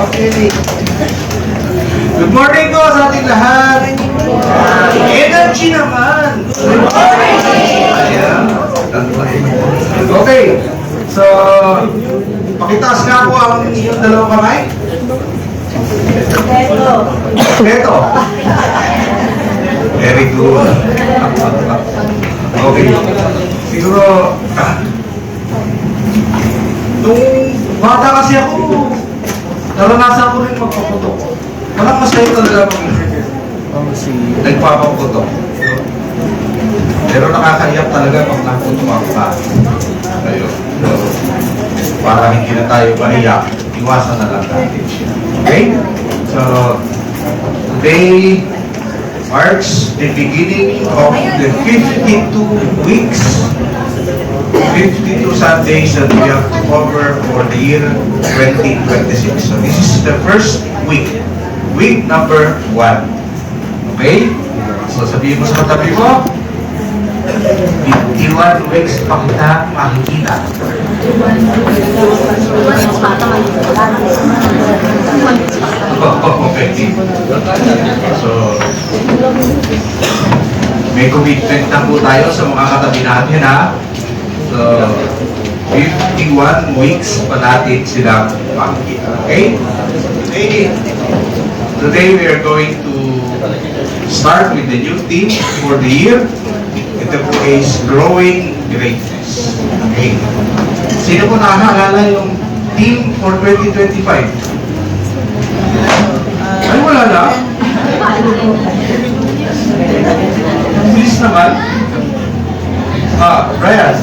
Okay. Good morning po sa ating lahat. Energy naman. Good morning. Ayan. Okay. So, pakitaas nga po ang inyong dalawang kamay. Ito. Very good. Okay. Siguro, nung bata kasi ako, naranasan ko rin magpaputok. Walang masaya talaga pag nagpapaputok. Pero nakakaiyak talaga pag naputok ka. Ayun. So, para hindi na tayo maiyak, iwasan na lang natin siya. Okay? So, today marks the beginning of the 52 weeks, 52 Sundays that we have to cover for the year 2026. So this is the first week, week number 1. Okay? So sabihin mo sa katabi mo, 51 weeks pa kita makikita. Okay. So, may commitment na po tayo sa mga katabi natin, ha? So, 51 weeks pa natin silang makikita. Okay? Today we are going to start with the new theme for the year. Ito po is Growing Greatness. Okay? Sino po nakakaalala yung theme for 2025? Ay, wala na? Ang bilis naman. Brian.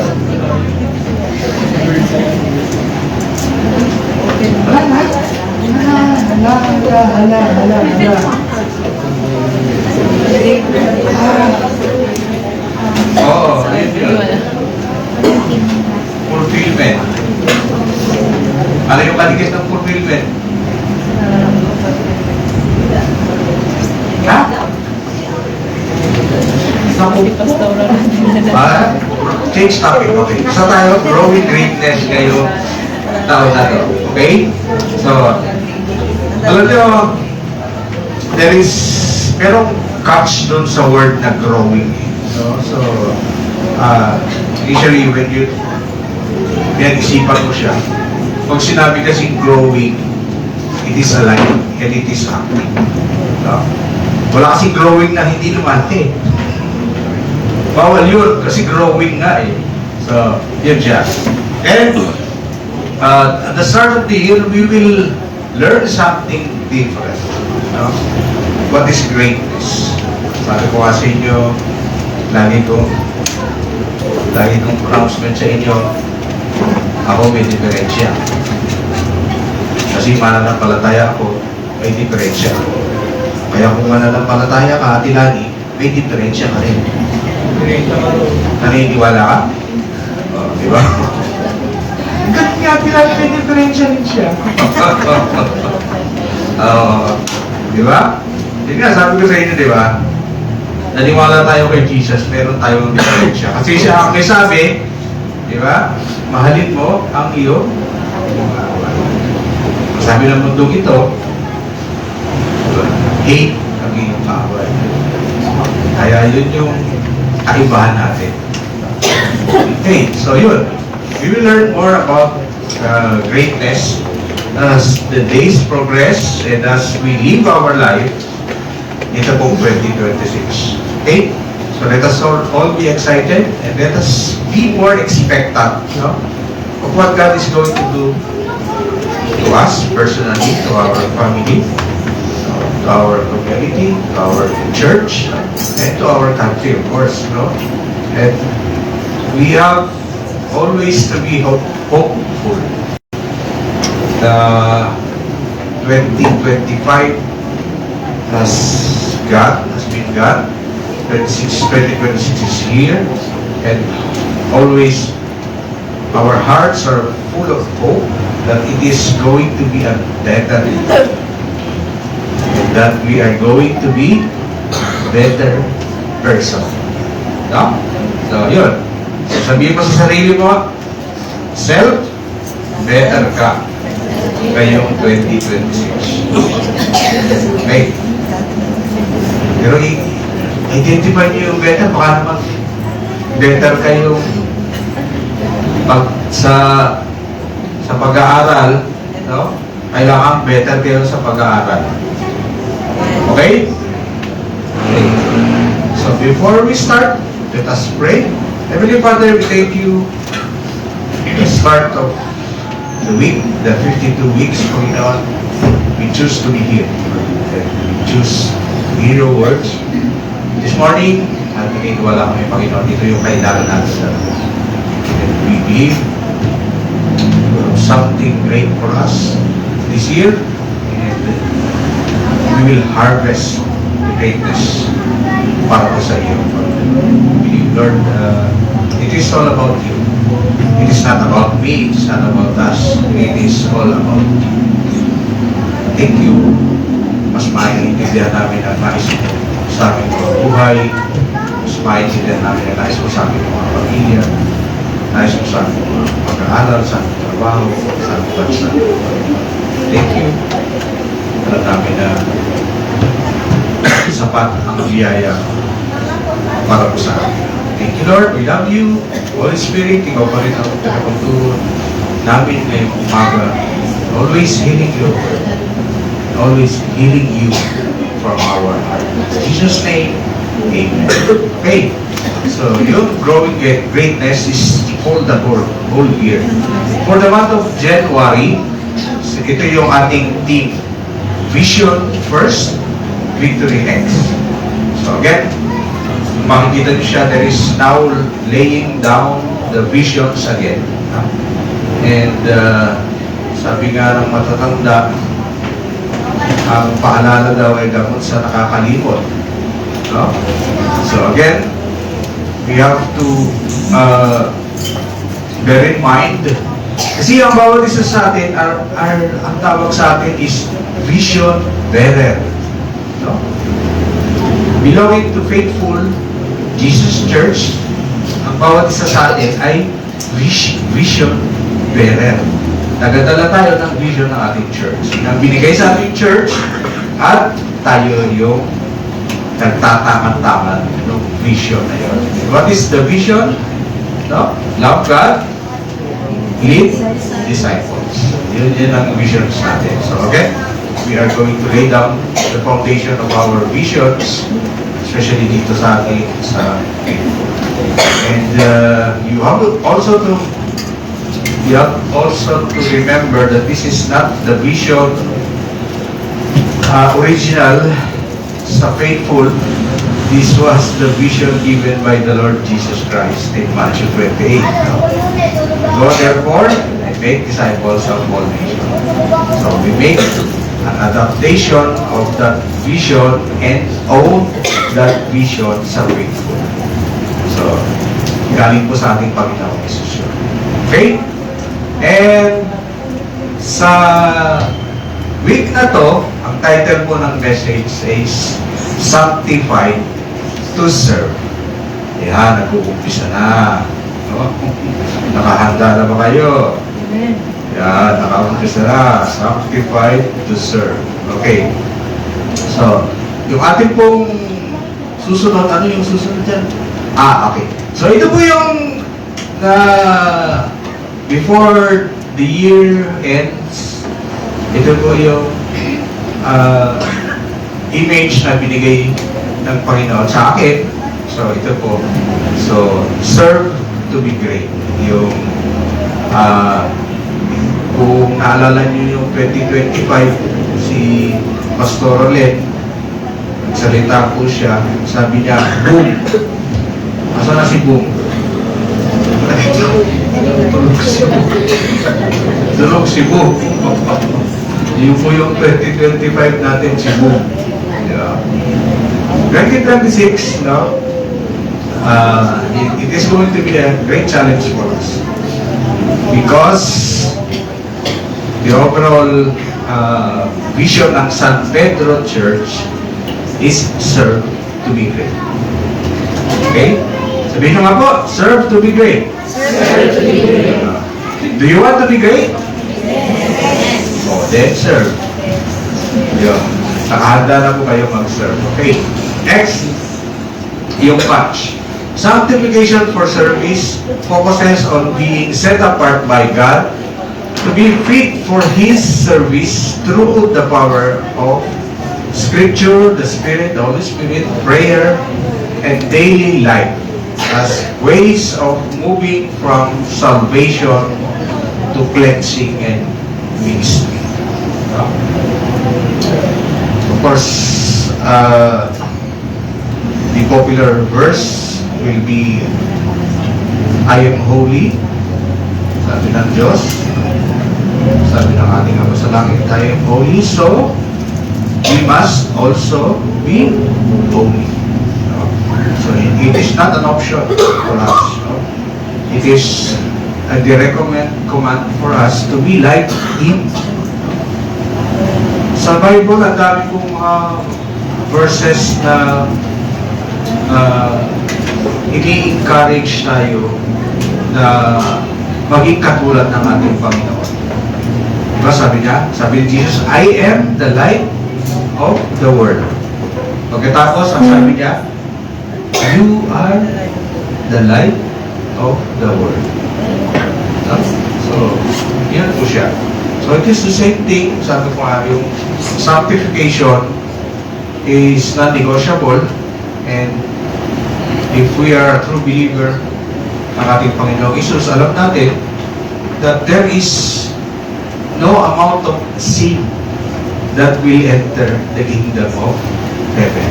Hala. Oo, yun. Fulfillment. Ano yung kaligis ng fulfillment? Ha? Change topic, okay. So tayo, growing greatness kayo taon na to. Okay? So, alam nyo, merong catch dun sa word na growing. So, usually when you pinag-isipan mo siya, pag sinabi kasing growing, it is alive and it is active. No? Wala kasing growing na hindi lumaki. Bawal yun, kasi growing nga eh. So, yun siya. And, at the start of the year, we will learn something different. No? What is greatness? Sabi ko nga sa inyo, lagi kong pronouncement sa inyo, ako may diferensya. Kasi mananampalataya ako, may diferensya. Kaya kung mananampalataya ka, Ate Lani, may diferensya ka rin. Naniniwala ka? Di ba? Kasi nga, Ate Lani, may diferensya rin siya. Di ba? Hindi nga, sabi ko sa inyo, di ba? Naniwala tayo kay Jesus, meron tayong diferensya. Kasi siya ang may sabi, di ba? Mahalin mo ang iyong sabi ng mundong ito, hate ang iyong kaaway. Kaya yun yung kaibahan natin. Okay, so yun. We will learn more about greatness as the days progress and as we live our life ito pong 2026. Okay? So let us all be excited and let us be more expectant, no, of what God is going to do to us personally, to our family, to our community, to our church, and to our country, of course, no? And we have always to be hopeful. The 2025 has been God. 2026 is here, and always our hearts are full of hope that it is going to be a better, that we are going to be better person. No? So, yun. So, sabihin mo sa sarili mo, self, better ka. ngayong 2026. Okay? Pero identify niyo yung better, baka naman better kayong sa pag-aaral, no? Kailangan better kayo sa pag-aaral. Okay? Okay. So before we start, let us pray. Heavenly Father, we thank you the start of the week, the 52 weeks, Panginoon. We choose to be here. We choose to hear your words. This morning, wala kami, Panginoon. Ito yung kailangan natin. We believe you have something great for us this year, and we will harvest the greatness para po sa iyo. We believe, Lord, it is all about you. It is not about me, it is not about us. It is all about you. Thank you. Mas maintindihan namin ang nais mo sa aming mga buhay. Mas maintindihan namin ang nais mo sa aming mga pamilya. Nais mo sa aming mga pag-aaral, sa aming trabaho, sa aming bansa. Thank you. Alam namin na sapat ang biyaya para po sa amin. Thank you, Lord. We love you. Holy Spirit, ikaw pa rin ang pinagpagturo namin ngayong umaga. Always healing your word. Always healing you from our heart. In Jesus' name, amen. Okay. So, yung growing greatness is the whole year. For the month of January, ito yung ating theme. Vision first, victory next. So again, makikita niyo siya, there is now laying down the visions again. And sabi nga ng matatanda, ang paalala daw ay gamot sa nakakalimot. No? So again, we have to bear in mind, kasi ang bawat isa sa atin, ang tawag sa atin is vision bearer. No? Belonging to faithful Jesus Church, ang bawat isa sa atin ay vision bearer. Nagadala tayo ng vision ng ating church. Nang binigay sa ating church, at tayo yung nagtataman-taman ng vision na yun. What is the vision? No? Love God, lead disciples. Yun ang visions natin. So, okay? We are going to lay down the foundation of our visions, especially dito sa ating and you have also to remember that this is not the vision original sa faithful. This was the vision given by the Lord Jesus Christ in Matthew 28. Go therefore and make disciples of all nations. So we make an adaptation of that vision and own that vision sa faithful. So, galing po sa ating Panginoong Jesus. Okay? And sa week na to, ang title po ng message is Sanctified to Serve. Yan, nag-uumpisa na. No? Nakahanda na ba kayo? Amen. Yan, nakaumpisa na. Sanctified to Serve. Okay. So, yung ating pong susunod, ano yung susunod dyan? Okay. So, ito po yung before the year ends, ito po yung image na binigay ng Panginoon sa akin. So, ito po. So, serve to be great. Yung kung naalala niyo yung 2025, si Pastor Olen, nagsalita po siya, sabi niya, boom! Asa na si boom? Tulog si boom. Tulog si boom. Yun po yung 2025 natin, si boom. Yeah. 2026, no? It is going to be a great challenge for us. Because the overall vision ng San Pedro Church is serve to be great. Okay? Sabihin nyo nga po, serve to be great. Serve to be great. Do you want to be great? Yes. then serve. Yun. Nakahanda na po kayo mag-serve. Okay. Next, yung patch. Sanctification for service focuses on being set apart by God to be fit for His service through the power of Scripture, the Spirit, the Holy Spirit, prayer, and daily life as ways of moving from salvation to cleansing and ministry. Of course, the popular verse will be, I am holy, sabi ng Diyos, sabi ng ating Ama sa langit, I am holy, so we must also be holy. So it is not an option for us. It is a direct command for us to be like Him. Sa Bible, ang dami pong verses na ini-encourage tayo na maging katulad ng ating Panginoon. Diba sabi niya? Sabi ni Jesus, I am the light of the world. Pagkatapos, ang sabi niya, you are the light of the world. So, yan po siya. So, it is the same thing. Sabi ko nga, yung sanctification is non-negotiable, and if we are a true believer ng ating Panginoong Isus, alam natin that there is no amount of sin that will enter the kingdom of heaven.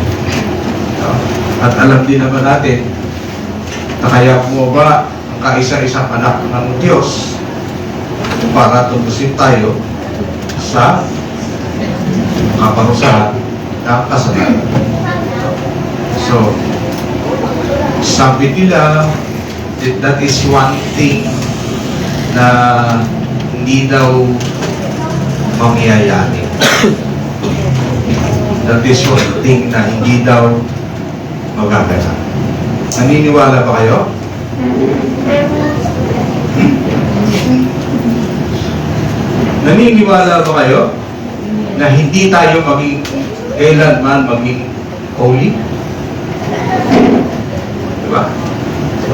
At alam din naman natin na kaya bumaba ang kaisa-isang anak ng Diyos para tubusin tayo sa kaparusahan ng kasalanan. So, sabi nila, that is one thing na hindi daw mangyayari. That is one thing na hindi daw magaganap. Naniniwala ba kayo? Naniniwala ba kayo na hindi tayo maging kailanman maging holy? Diba? So,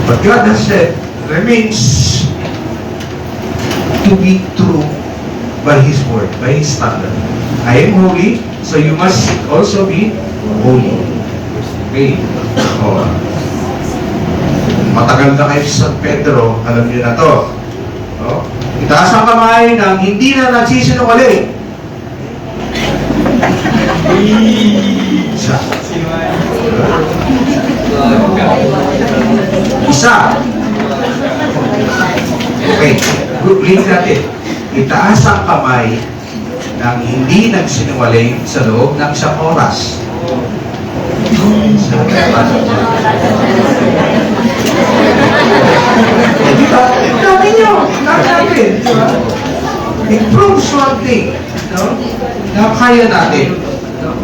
but God has said, remains to be true by His word, by His standard. I am holy, so you must also be holy. Okay? O, matagal na kayo sa San Pedro, alam niyo na to. O, itaas ang kamay ng hindi na nagsisinungaling. Isa. Isa. Okay. Ulit natin. Itaas ang kamay ng hindi nagsinungaling sa loob ng isang oras. Natin nyo. Natin. It proves one thing. No? Na kaya natin. No?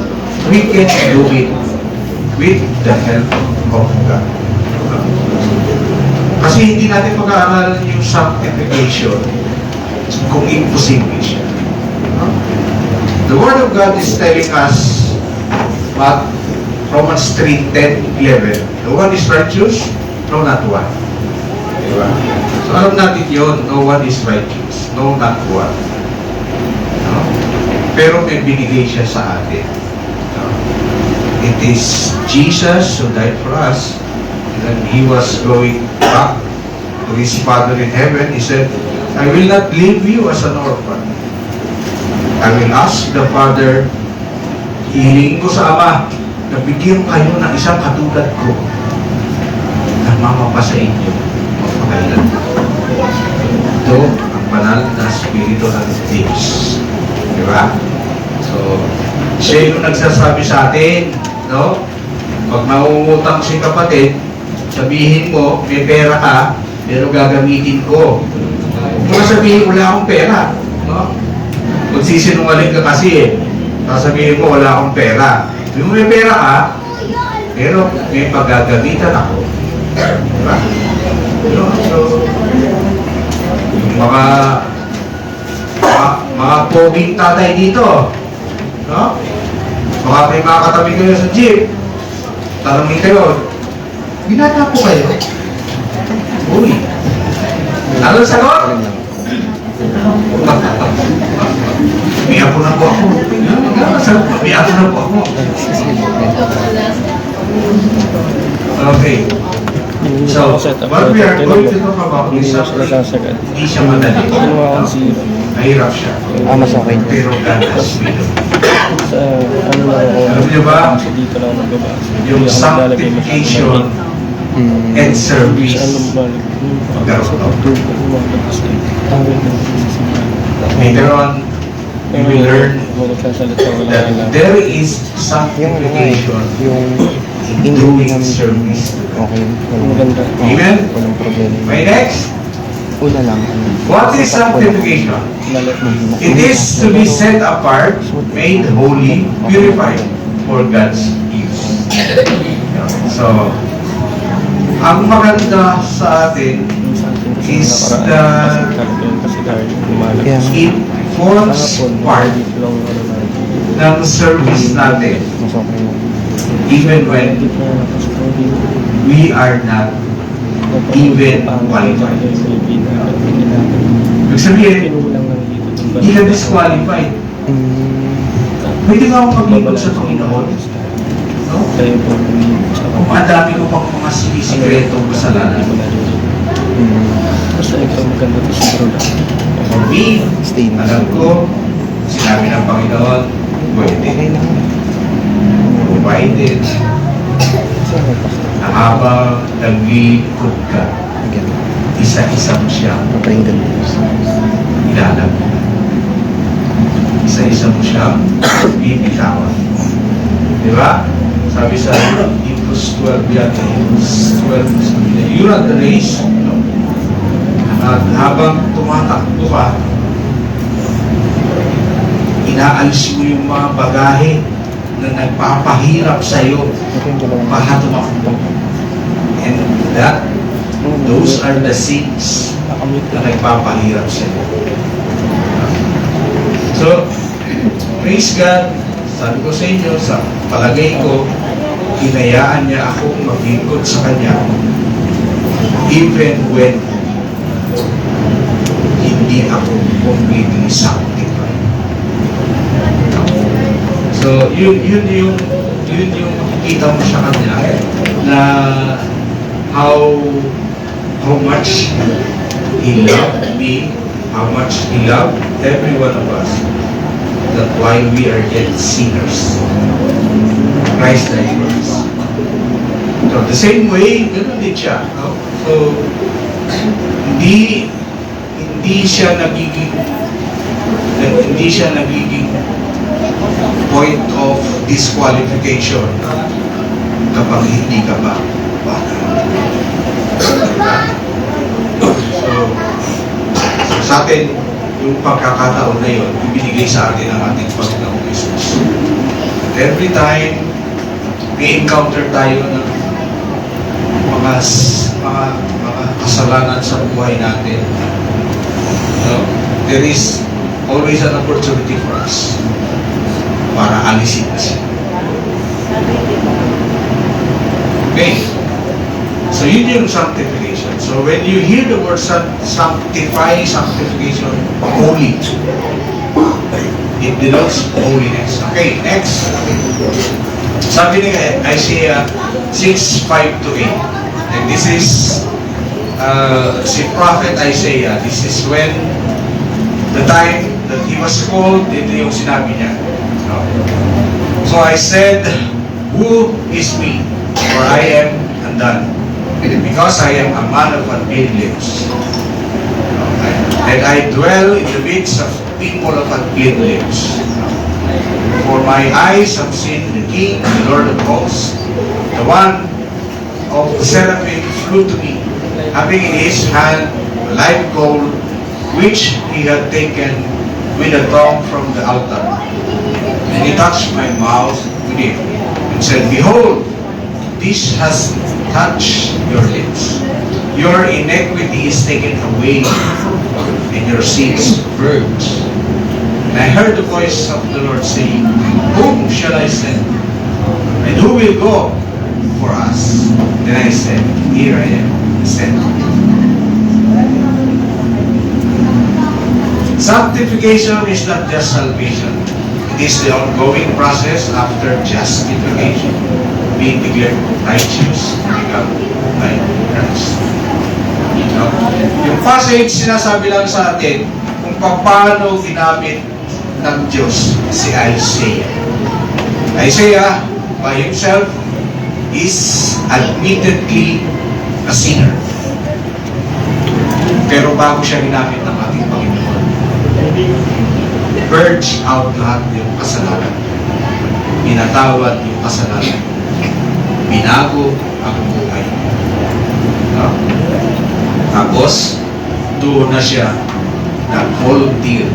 We can do it with the help of God. Kasi hindi natin pag-aaralan yung sanctification kung imposible siya. The Word of God is telling us what Romans 3:10-11. No one is righteous, no not one. Diba? So alam natin yun, no one is righteous, no not one. No? Pero may binigay siya sa atin. No? It is Jesus who died for us. And He was going back to His Father in heaven. He said, I will not leave you as an orphan. I will ask the Father, hihingin ko sa Ama, na bigyan kayo ng isang katulad ko na mamapa sa inyo magpakailan. Ito ang banal na Espiritu ng Diyos. Diba? So, siya yung nagsasabi sa atin, no? Pag mangungutang si kapatid, sabihin mo, may pera ka, pero gagamitin ko. Kung sabihin, wala akong pera. No? Magsisinungaling ka kasi eh. Sasabihin mo, wala akong pera. Kung may pera ka, pero may paggagamitan ako. Diba? So, mga mga poging tatay dito, no? Baka may mga katabi kayo sa jeep, tanongin kayo, binata po kayo? Uy, ano sagot? May apo na po ako. May apo na po ako. Okay. So, what we are going to talk about is something hindi siya madali. Mahirap siya. Mas okay. Pero God has freedom. Sa ano lang ako. Alam niyo ba, Kasi dito lang nagbaba. yung sanctification and service, magkaroon of later on, you will learn that there is sanctification in doing service. Okay. Amen? Walang problema. Okay, next. Una lang. What is sanctification? It is to be set apart, made holy, purified for God's use. So, ang maganda sa atin is that it forms part ng service natin Mas okay na. even when we are not even qualified. Ibig sabihin, hindi ka disqualified. Pwede ka akong mag-ikot sa Panginoon. No? Kung madami ko pang mga sinisikretong kasalanan. Basta ito maganda to sa bro. For me, alam ko, sinabi ng Panginoon, pwede. Provided na habang naglilingkod ka, isa-isa mo siya ilalag. Isa-isa mo siya bibitawan. Di ba? Sabi sa Hebrews 12 yata, Hebrews 12, you run the race, no? At habang tumatakbo ka, inaalis mo yung mga bagahe na nagpapahirap sa'yo para tumakbo. And those are the sins na nagpapahirap sa'yo. So, praise God, sabi ko sa inyo, sa palagay ko, hinayaan niya akong maglingkod sa Kanya even when hindi ako completely sanctified. So, yun yung makikita mo sa Kanya na how much He loved me, how much He loved every one of us, that while we are yet sinners, Christ died for us. So, the same way, ganun din siya. No? So, hindi siya nagiging point of disqualification kapag hindi ka ba bata. So, sa atin, yung pagkakataon na yun, ibinigay sa atin ang ating Panginoong Jesus. Every time may encounter tayo ng mga kasalanan sa buhay natin, no? There is always an opportunity for us para alisin na siya. Okay. So yun yung sanctification. So when you hear the word sanctification, holy, it denotes holiness. Okay, next. Sabi ni Isaiah 6:5-8. And this is si Prophet Isaiah. This is when the time that he was called, ito yung sinabi niya. So I said, who is me? For I am undone, because I am a man of unclean lips. And I dwell in the midst of people of unclean lips. For my eyes have seen the King, the Lord of hosts. The one of the seraphim flew to me, having in his hand a live coal, which he had taken with a tongue from the altar. And he touched my mouth with it, and said, Behold, this has touched your lips. Your iniquity is taken away, and your sins purged. And I heard the voice of the Lord saying, Whom shall I send? And who will go for us? Then I said, Here I am, send me. Sanctification is not just salvation. It is the ongoing process after justification, being declared righteous to become like Christ. No? Yung passage sinasabi lang sa atin kung paano ginamit ng Diyos si Isaiah. Isaiah, by himself, is admittedly a sinner. Pero bago siya ginamit ng ating Panginoon, purge out lahat yung kasalanan. Pinatawad yung kasalanan. Binago ang buhay. No? Tapos, doon na siya nag-volunteer.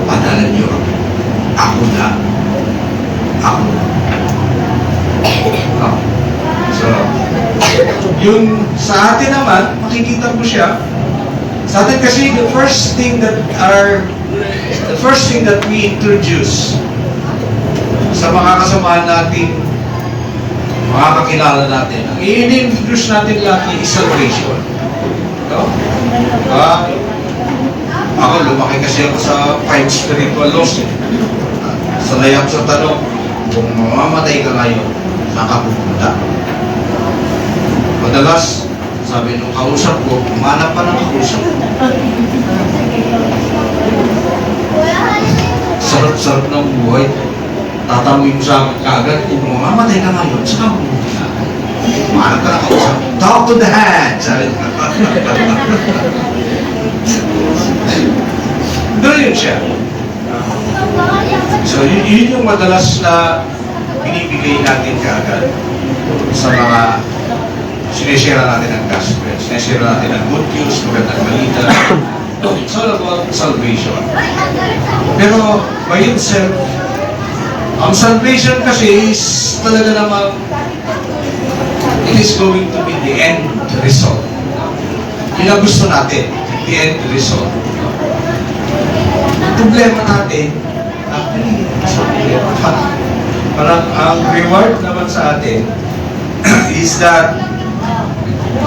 Padalan niyo ako. Ako na. Ako na. No? So, yung sa atin naman, makikita mo siya. Sa atin kasi, the first thing that we introduce sa mga kasamahan natin, mga kakilala natin, ang i-introduce natin lagi is salvation. No? Ako, lumaki kasi ako sa 5 spiritual laws. Sanay ako sa tanong, kung mamamatay ka ngayon, saan ka pupunta? Madalas, sabi nung kausap ko, umanap pa ng kausap. Sarap-sarap ng buhay. Tatamuin mo sa akin kaagad, kung mamamatay ka ngayon, saan ka pupunta? Umanap ka ng kausap. Talk to the hand! Sabi ko. Pero yun siya. So, yun yung madalas na binibigay natin kaagad sa mga sinishare natin ng gospel, sinishare natin ng good news, magandang balita. It's all about salvation. Pero by itself, ang salvation kasi is talaga namang it is going to be the end result. Yun ang gusto natin, the end result. Ang problema natin, parang ang reward naman sa atin is that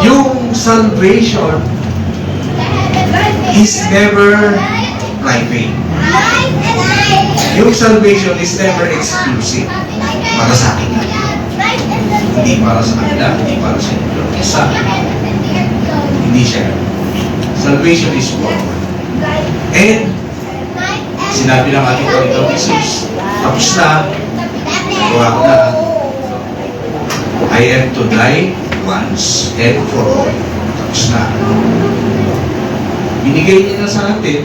yung salvation is never private. Yung salvation is never exclusive. Para sa akin lang. Hindi para sa kanila, hindi para sa inyo. Isa. Hindi siya. Salvation is forward. And sinabi ng ating Panginoon Jesus, tapos na, nagawa ko na. I am to die once and for all. Tapos na. Binigay niya na sa atin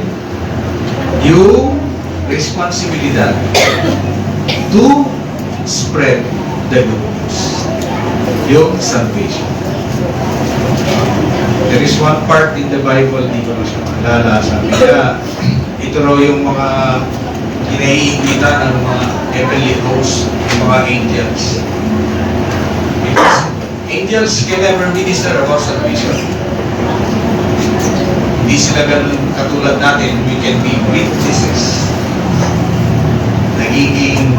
yung responsibilidad to spread the good news. Yung salvation. There is one part in the Bible, hindi ko na siya maalala. Sabi niya, ito raw yung mga kinaiingitan ng mga heavenly hosts, yung mga angels. Because angels can never minister about salvation. Hindi sila ganun katulad natin, we can be witnesses. Nagiging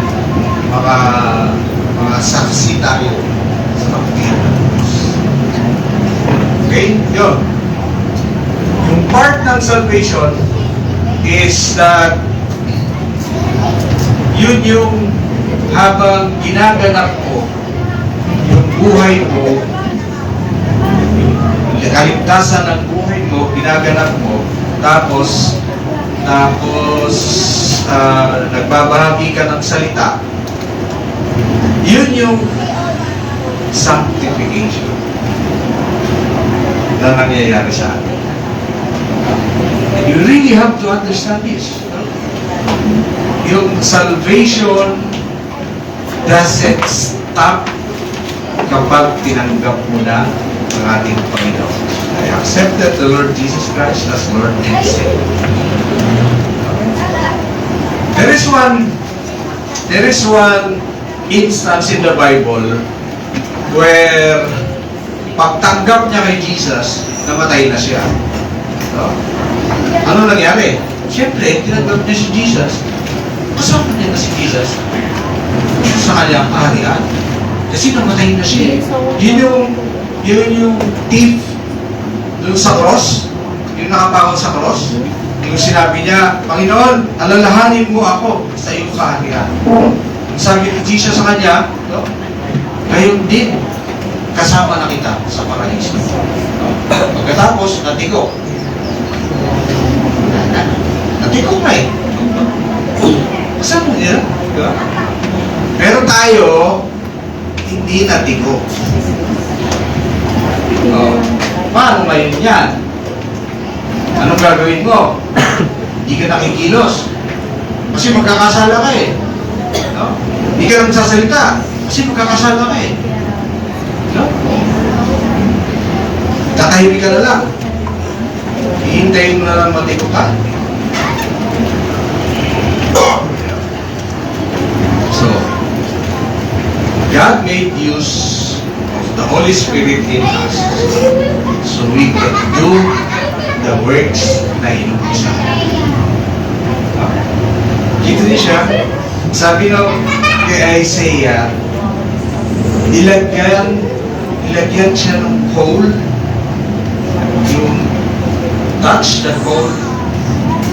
mga saksi tayo sa pagkakilan ng Diyos. Okay? Yun. Yung part ng salvation is that yun yung habang ginaganap mo yung buhay mo, yung kaligtasan ng buhay mo, ginaganap mo, tapos nagbabahagi ka ng salita, yun yung sanctification na nangyayari sa atin. And you really have to understand this. Yung salvation doesn't stop kapag tinanggap mo na ang ating Panginoon. I accepted the Lord Jesus Christ as Lord and Savior. There is one instance in the Bible where pagtanggap niya kay Jesus, namatay na siya. No? Ano nangyari? Siyempre, tinanggap niya si Jesus. Kasama niya na si Jesus sa kanyang kaharian. Kasi namatay na siya. Yun yung thief doon sa cross, yung nakapakot sa cross. Yung sinabi niya, Panginoon, alalahanin mo ako sa iyong kaharian. Yung sabi ni Jesus sa kanya, no? Ngayon din, kasama na kita sa paraiso. No? Pagkatapos, natigo. Natigo na eh. Kasama niya. Diba? Pero tayo, hindi natigo. Oh. Paano ngayon yan? Anong gagawin mo? Hindi ka nakikilos. Kasi magkakasala ka eh. No? Hindi ka lang sasalita. Kasi magkakasala ka eh. No? Tatahimik ka na lang. Hihintayin mo na lang matigo ka. So, God made use of the Holy Spirit in us so we can do the works na inumpisa. Dito din siya, sabi kay Isaiah, nilagyan siya ng coal, yung touch the coal,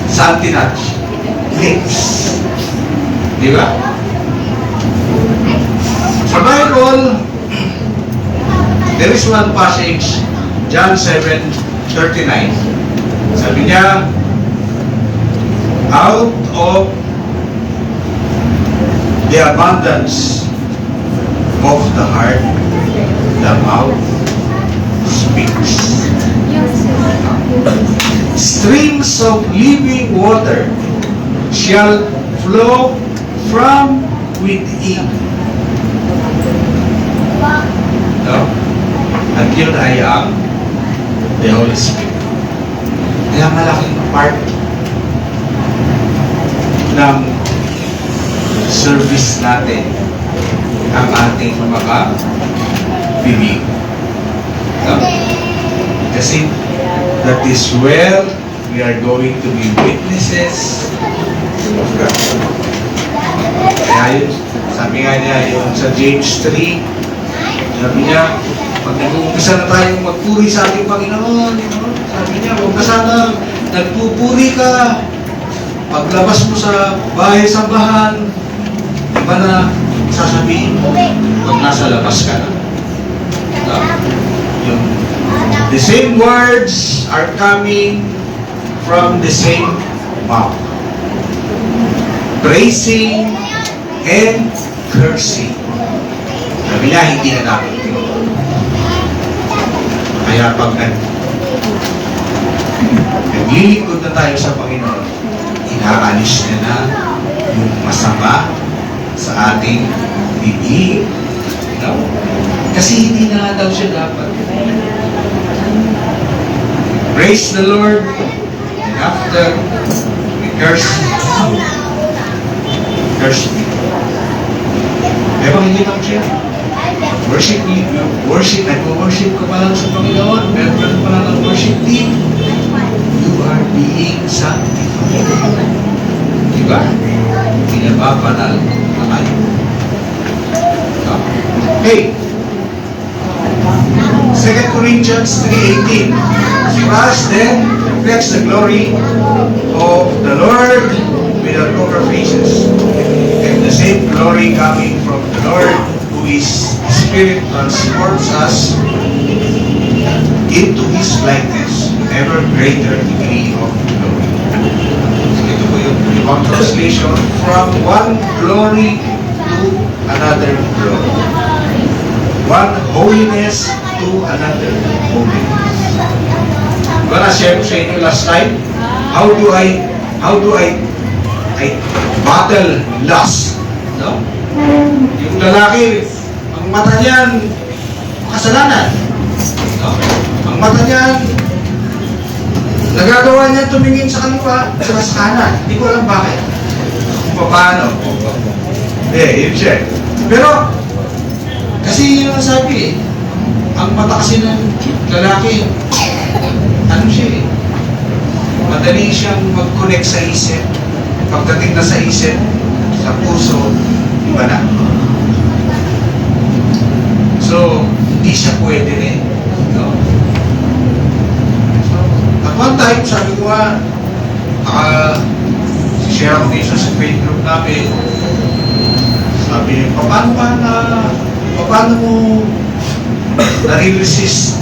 saan tinouch? Lips. Di ba? Sa Bible, there is one passage, John 7:39. Sabi niya, out of the abundance of the heart, the mouth speaks. Streams of living water shall flow from within. No? At yun ay ang the Holy Spirit. Kaya malaking part ng service natin ang ating mga bibig. No? Kasi that is where we are going to be witnesses of God. Kaya yun, sabi nga niya, yung sa James 3, sabi niya, pag nag-uumpisa na tayong magpuri sa ating Panginoon, sabi niya, huwag ka sana nagpupuri ka. Paglabas mo sa bahay-sambahan, iba na sasabihin mo pag nasa labas ka na. Yung, the same words are coming from the same mouth. Praising and cursing. Sabi niya, hindi na dapat yun. Kaya pag naglilingkod na tayo sa Panginoon, inaalis niya na yung masama sa ating bibig. No? Kasi hindi na daw siya dapat. Praise the Lord, and after we curse me. Evangelito siya. Worship nag-worship ka pa lang sa Panginoon, meron pa lang ng worship team, you are being sanctified. Diba? Pinababanal na kayo. Okay. 2 Corinthians 3:18. Us then reflects the glory of the Lord with our cover faces. And the same glory coming from the Lord, who is Spirit, transforms us into His likeness, ever greater degree of glory. So ito po yung ibang translation, from one glory to another glory. One holiness to another holiness. Diba na-share ko sa inyo last time? How do I battle lust? No? Yung lalaki, ang mata niyan, makasalanan. No? Ang mata niyan, nagagawa niya tumingin sa kaliwa at sa kanan. Hindi ko alam bakit. Kung paano. Yun siya. Pero, kasi yun ang sabi ang mata kasi ng lalaki, ano siya madali siyang mag-connect sa isip. Pagdating na sa isip, sa puso, iba na. So, hindi siya pwede rin. No? So, at one time, sabi ko nga, share ako dito sa faith group namin. Sabi niya, paano mo nare-resist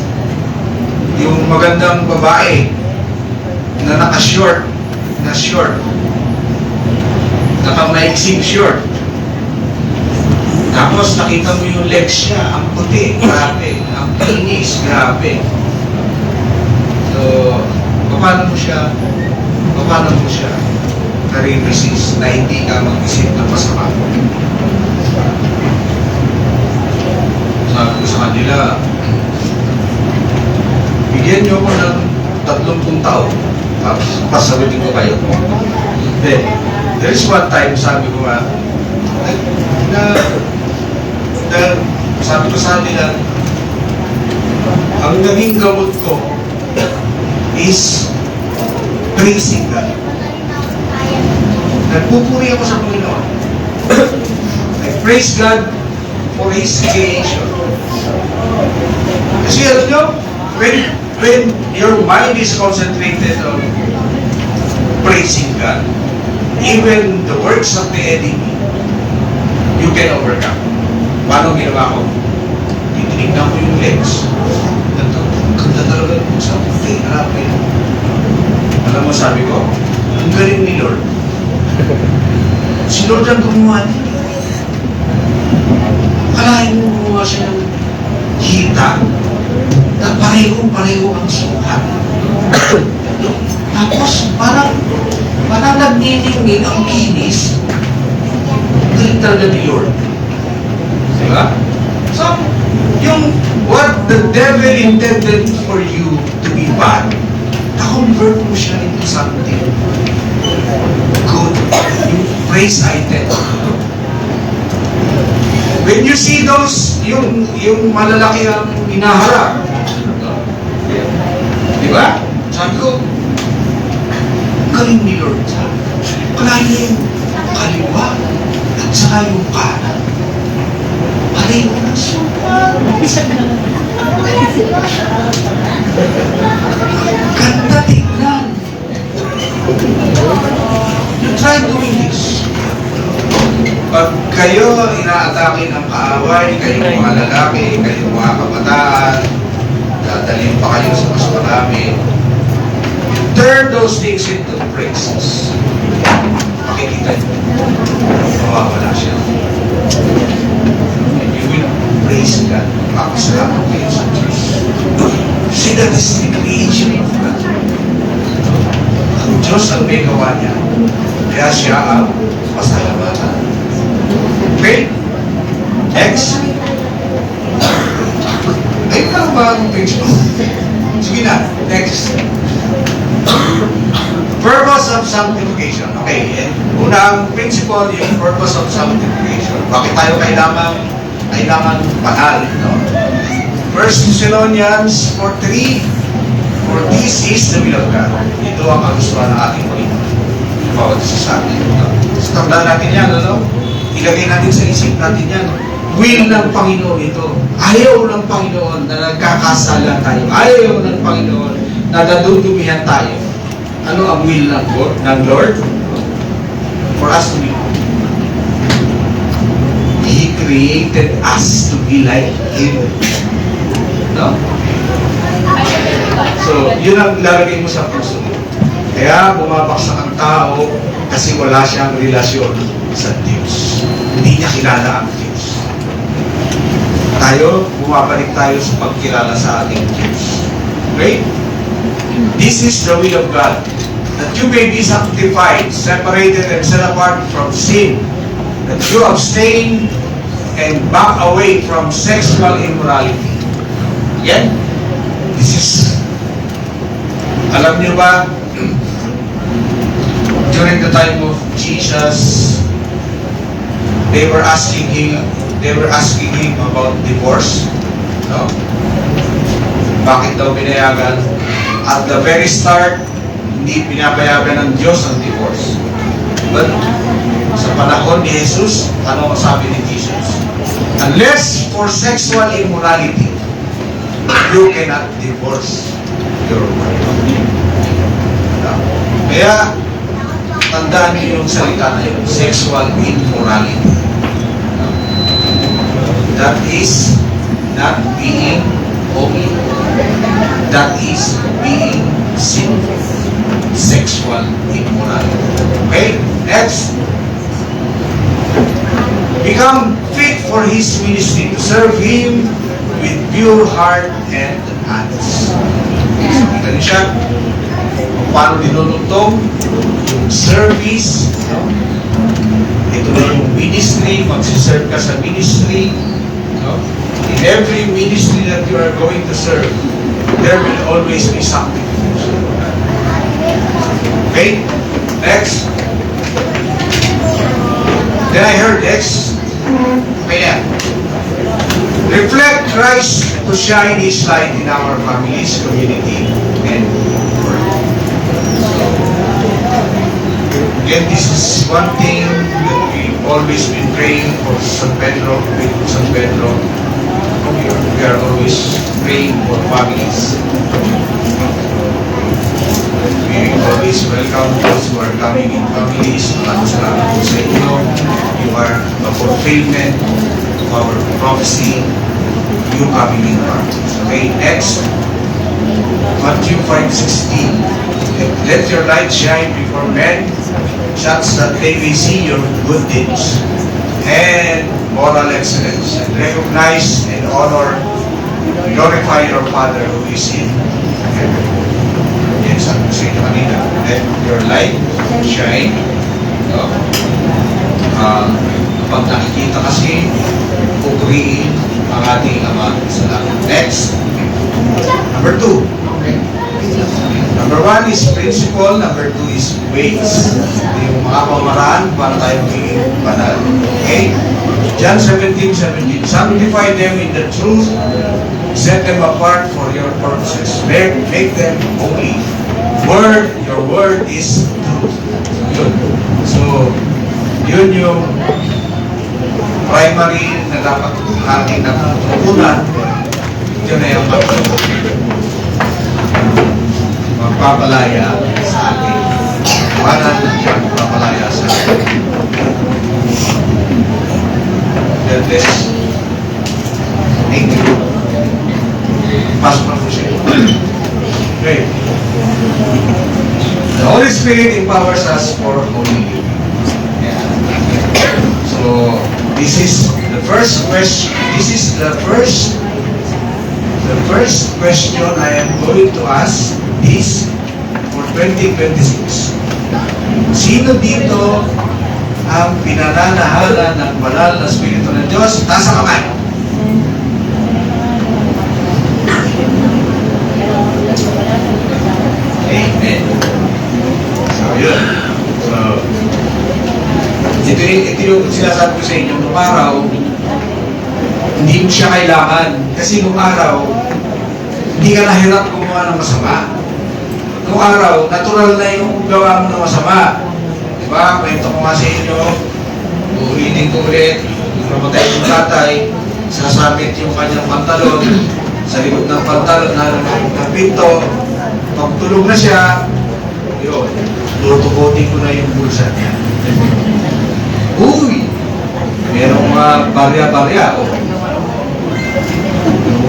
yung magandang babae na naka-short, naka-maiksing short. Tapos nakita mo yung legs niya, ang puti, grabe, ang kinis, grabe. So, paano mo siya nare-resist na hindi ka mag-isip ng masama? Sabi ko sa kanila, bigyan niyo ko ng 30 taon, tapos pasagutin ko kayo. Then, there is one time, sabi ko nga, sabi ko sa kanila, ang naging gamot ko is praising God. Nagpupuri ako sa Panginoon. I praise God for His creation. Kasi alam nyo, when your mind is concentrated on praising God, even the works of the enemy, you can overcome. Paano ginawa ko? Titinignan ko yung legs. Ganda talaga yung sa puti, grabe. Alam mo, sabi ko, ang galing ni Lord. Si Lord ang gumawa niya. Kalahin mo gumawa siya ng hita na pareho ang sukat. Tapos parang nagniningning ang kinis. Galing talaga ni Lord. Diba? So, yung what the devil intended for you to be bad, na-convert mo siya into something good. Yung praise item. When you see those, yung malalaki ang hinaharap, di ba? Sabi ko, galing ni Lord. Kalahin niya yung kaliwa at saka yung kanan. Pareho ng sukat. Ganda tignan. You try doing this. Pag kayo inaatake ng kaaway, kayong mga lalaki, kayong mga kabataan, dadalhin pa kayo sa mas marami, turn those things into praises. Makikita nyo, mawawala siya. And you will praise God. Makasalamat kayo sa Diyos. See, that is the creation of God. Ang Diyos ang may gawa niya. Kaya siya ang pasalamatan. Okay? Next. Ay, ano ba ang page mo? Sige na. Next. Purpose of sanctification. Okay. Unang principle, yung purpose of sanctification. Bakit tayo kailangan banal? No? 1 Thessalonians 4:3. For this is the will of God. Ito ang kagustuhan ng ating Panginoon. Bawat isa sa atin. No? So, tandaan natin yan, ano? Ilagay natin sa isip natin yan. Will ng Panginoon ito. Ayaw ng Panginoon na nagkakasala tayo. Ayaw ng Panginoon na nadudumihan tayo. Ano ang will ng Lord? For us to be. He created us to be like Him. No? So, yun ang lalagay mo sa puso mo. Kaya bumabaksak ang tao kasi wala siyang relasyon sa Diyos. Hindi niya kilala ang Diyos. Tayo, bumabalik tayo sa pagkilala sa ating Diyos. Okay? This is the will of God, that you may be sanctified, separated and set apart from sin, that you abstain and back away from sexual immorality. Yan. This is, alam niyo ba, during the time of Jesus, they were asking him about divorce. No? Bakit daw binayagan? At the very start, hindi pinapayagan ng Diyos ang divorce. But sa panahon ni Jesus, ano ang sabi ni Jesus? Unless for sexual immorality, you cannot divorce your wife. Kaya, tandaan niyo yung salita na yun, sexual immorality. That is not being holy. That is being sinful. Sexual immorality. Okay? Next. Become fit for His ministry to serve Him with pure heart and hands. Kita niyo siya? Paano dinulutong yung service, no? Ito na yung ministry, magsiserve ka sa ministry, no? In every ministry that you are going to serve, there will always be something. Okay? Next. Then I heard this. Okay yan. Reflect Christ to shine His light in our families, community, and world. Again, this is one thing that we've always been praying for San Pedro, with San Pedro. We are always praying for families. We always welcome those who are coming in families. Maraming salamat po sa inyo. You are a fulfillment of our prophecy. You coming in families. Okay, next. Matthew 5:16. Let your light shine before men, such that they may see your good deeds and moral excellence, and recognize and honor, glorify your Father who is in heaven. Yan, sabi ko sa inyo kanina, let your light shine. No? Kapag nakikita kasi, pupuriin ang ating Ama sa langit. Next. Number 2. Okay. Number 1 is principle, number 2 is ways. Yung mga pamaraan para tayo magiging banal. Okay? John 17:17. Sanctify them in the truth, set them apart for your purposes. Make them holy. Your word is truth. Yun. So, yun yung primary na dapat natin natutunan. Yun na yung magpapalaya sa ating iwanan at magpapalaya sa ating deadless. Thank you. Pasok na po siya. Okay. The Holy Spirit empowers us for holy living. Yeah. So, this is the first question. This is the first question I am going to ask is for 2026. Sino dito ang pinananahala ng banal na Espiritu ng Diyos? Taas ang kamay. Amen. So, yun. So, ito yung sinasabi ko sa inyo, nung araw, hindi mo siya kailangan. Kasi nung araw, hindi ka nahirap gumawa ng masama. Nung araw, natural na yung gawa mo ng masama. Diba? Kwento ko nga sa inyo, uulitin ko ulit, yung namatay yung tatay, sasabit yung kanyang pantalon, sa likod ng pantalon ng pinto, pagtulog na siya, yun, tutukotin ko na yung bulsa niya. Uy! Merong barya-barya.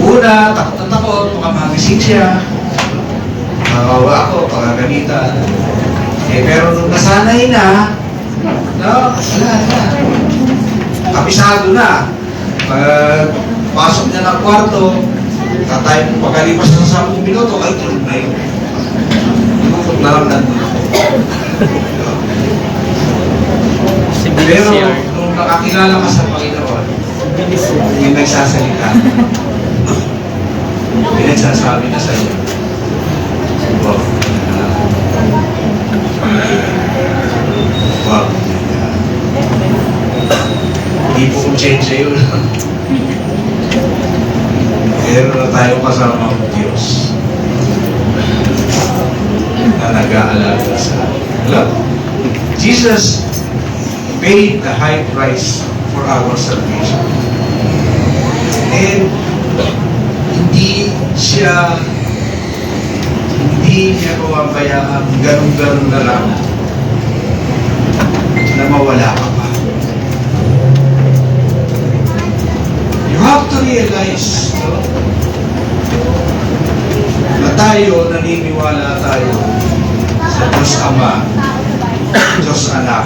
Una, takot na takot, baka magising siya. Makawa ako, pagkagamitan. Pero nung nasanay na, no, wala na. Kapisado na. Pasok niya ng kwarto, pagkalipas na 10 minuto, ay tulog na yun. Tulog na lang nandun. Pero nung nakakilala ka sa Panginoon, hindi nagsasalita. Hindi nagsasabi na sa iyo. Wow. Wow. Hindi po change sa'yo. Meron na tayo kasama ng Diyos. na nag-aalaga sa atin. Look, Jesus paid the high price for our salvation. And hindi niya kawabayaan ganun-ganun na lang na mawala ka pa. You have to realize, no, na tayo, naniniwala tayo sa Diyos Ama, Diyos Anak,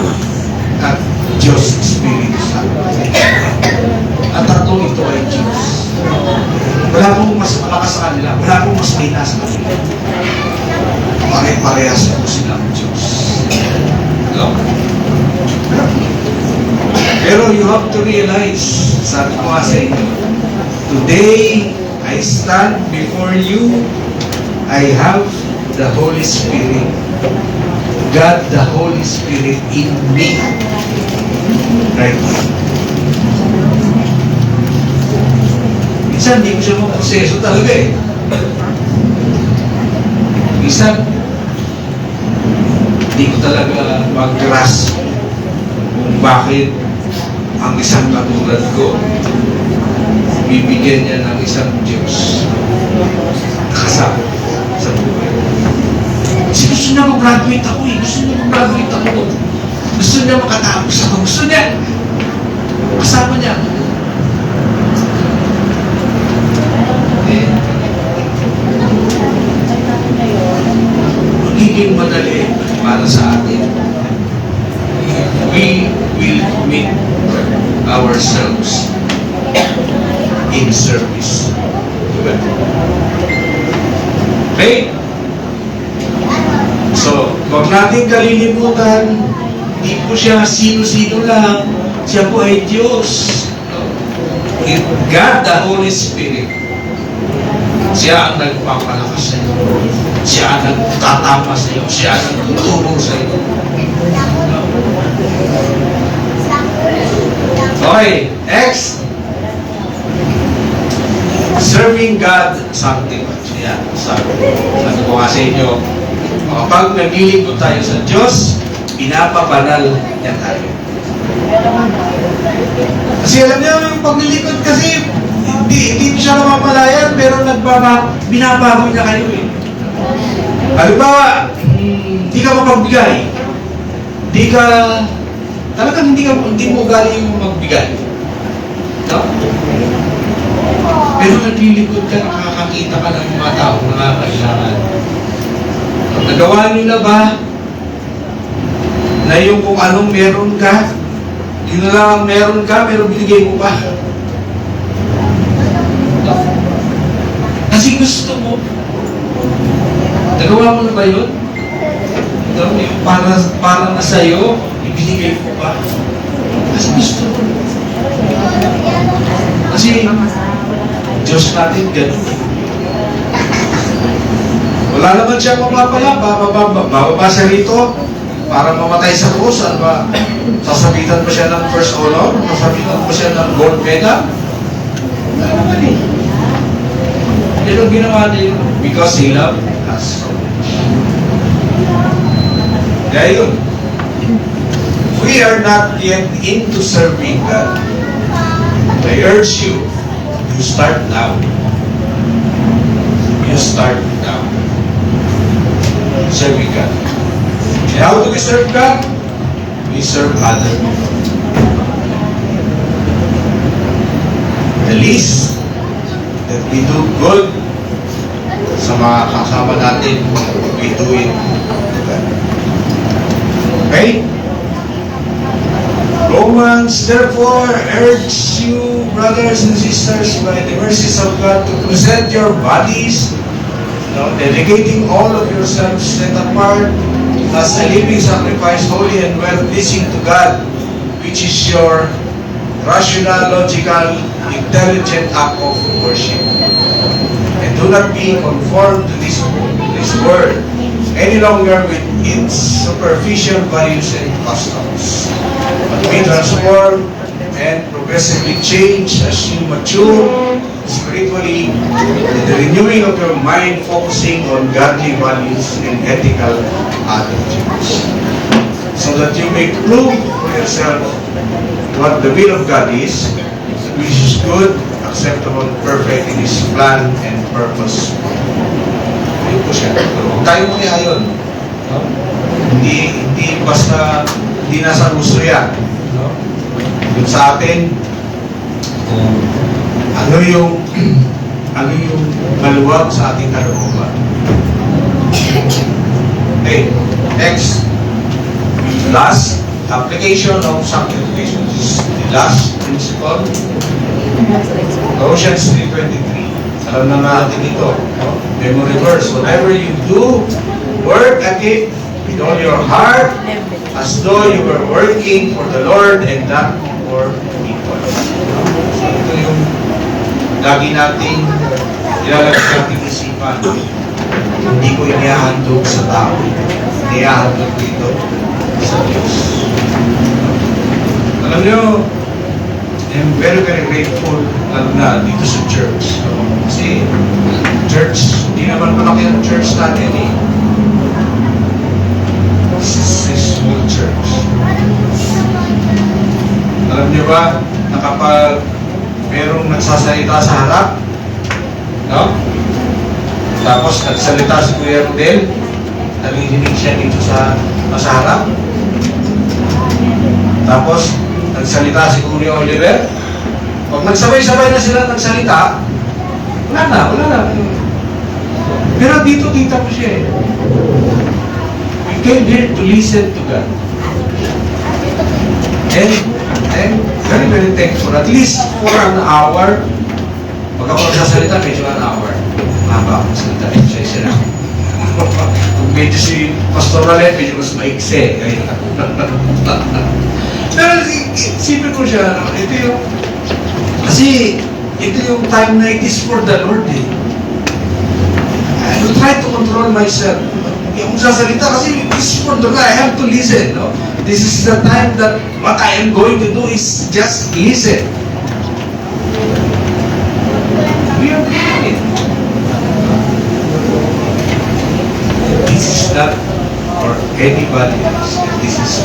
at Diyos Espiritu Santo. At tatlong ito ay Diyos. Wala pong mas malakas sa kanila, wala pong mas mahina sa kanila. Pare-parehas po silang Diyos. No? Pero you have to realize, sabi ko nga sa inyo, today, I stand before you, I have the Holy Spirit. God, the Holy Spirit in me. Right now. Minsan, hindi ko siya maproseso talaga eh. Minsan, hindi ko talaga mag-grasp kung bakit ang isang katulad ko bibigyan niya ng isang Diyos kasama sa buhay. Kasi gusto niya mag-graduate ako eh. Gusto niya mag-graduate ako. Gusto niya makatapos ako. Gusto niya kasama niya. Magiging madali para sa atin. We will commit ourselves in service to God. Okay? So, huwag natin kalilimutan, hindi po siya sino-sino lang. Siya po ay Diyos. God, the Holy Spirit. Siya ang nagpapalakas sa iyo. Siya ang nagtatama sa iyo. Siya ang nagtutulong sa iyo. Okay, next. Serving God something. Yan, sabi ko nga sa inyo, kapag naglilingkod tayo sa Diyos, pinapabanal niya tayo. Kasi alam niyo, yung paglilingkod kasi, hindi siya namamalayan, pero binabago niya kayo eh. Halimbawa, hindi ka mapagbigay. Talagang hindi mo galing magbigay. No? Pero naglilingkod ka, nakakakita ka ng mga taong nangangailangan. Nagawa niyo na ba na yung kung anong meron ka, yun na lang ang meron ka, pero binigay mo pa? No? Kasi gusto mo. Nagawa mo na ba yun? No? Yung para na sa'yo, ibinigay mo pa. Kasi gusto mo. Kasi Diyos natin ganun. Wala naman siya mapapala, bababa siya rito para mamatay sa krus. Ano ba? Sasabitan pa siya ng first honor? Sasabitan pa siya ng gold medal? Wala naman eh. Yan ang ginawa niya yun. Because He loved us. Kaya yun. We are not yet into serving God. I urge you, you start now. You start now. Serving God. And how do we serve God? We serve other people. The least that we do good sa mga kasama natin, we do it to God. Okay? Romans, therefore, urge you, brothers and sisters, by the mercies of God, to present your bodies, dedicating all of yourselves set apart as a living sacrifice, holy and well-pleasing to God, which is your rational, logical, intelligent act of worship. And do not be conformed to this world any longer with its superficial values and customs, but be transformed and progressively changed as you mature spiritually, the renewing of your mind, focusing on godly values and ethical attitudes, so that you may prove for yourself what the will of God is, which is good, acceptable, perfect in His plan and purpose. Ayun po siya. Huwag tayo mangiayon. No? Hindi basta, hindi nasa gusto yan. No? Yung sa atin, ano yung maluwag sa ating kalooban. Okay, next. Last, application of sanctification. This is the last principle. Colossians 3:23. Alam na natin ito. No? Memory verse. Whatever you do, work at it with all your heart, as though you were working for the Lord and not for people. So ito yung lagi nating ilalagay sa ating isipan. Hindi ko inihahandog sa tao. Inihahandog ko ito sa Diyos. Alam niyo, I'm very, very grateful na dito sa church. Kasi church, hindi naman malaki ang church natin eh. This is a small church. Alam niyo ba, na kapag merong nagsasalita sa harap, no? Tapos nagsalita si Kuya Rodel, nalidinig siya dito sa harap. Tapos nagsalita si Kuya Oliver. Pag nagsabay-sabay na sila nagsalita, wala na. Pero dito mo siya eh. We came here to listen to God. And very, very thankful. At least for an hour, pag ako nagsasalita, medyo an hour. Mahaba akong salita. Siya sila. Kung medyo si Pastor Valet, medyo mas maikse. Pero isipin ko siya, ito yung, kasi ito yung time na it is for the Lord eh. I will try to control myself. Hindi akong sasalita kasi it is for the Lord. I have to listen. No? This is the time that what I am going to do is just listen. We are doing it. This is not for anybody else. This is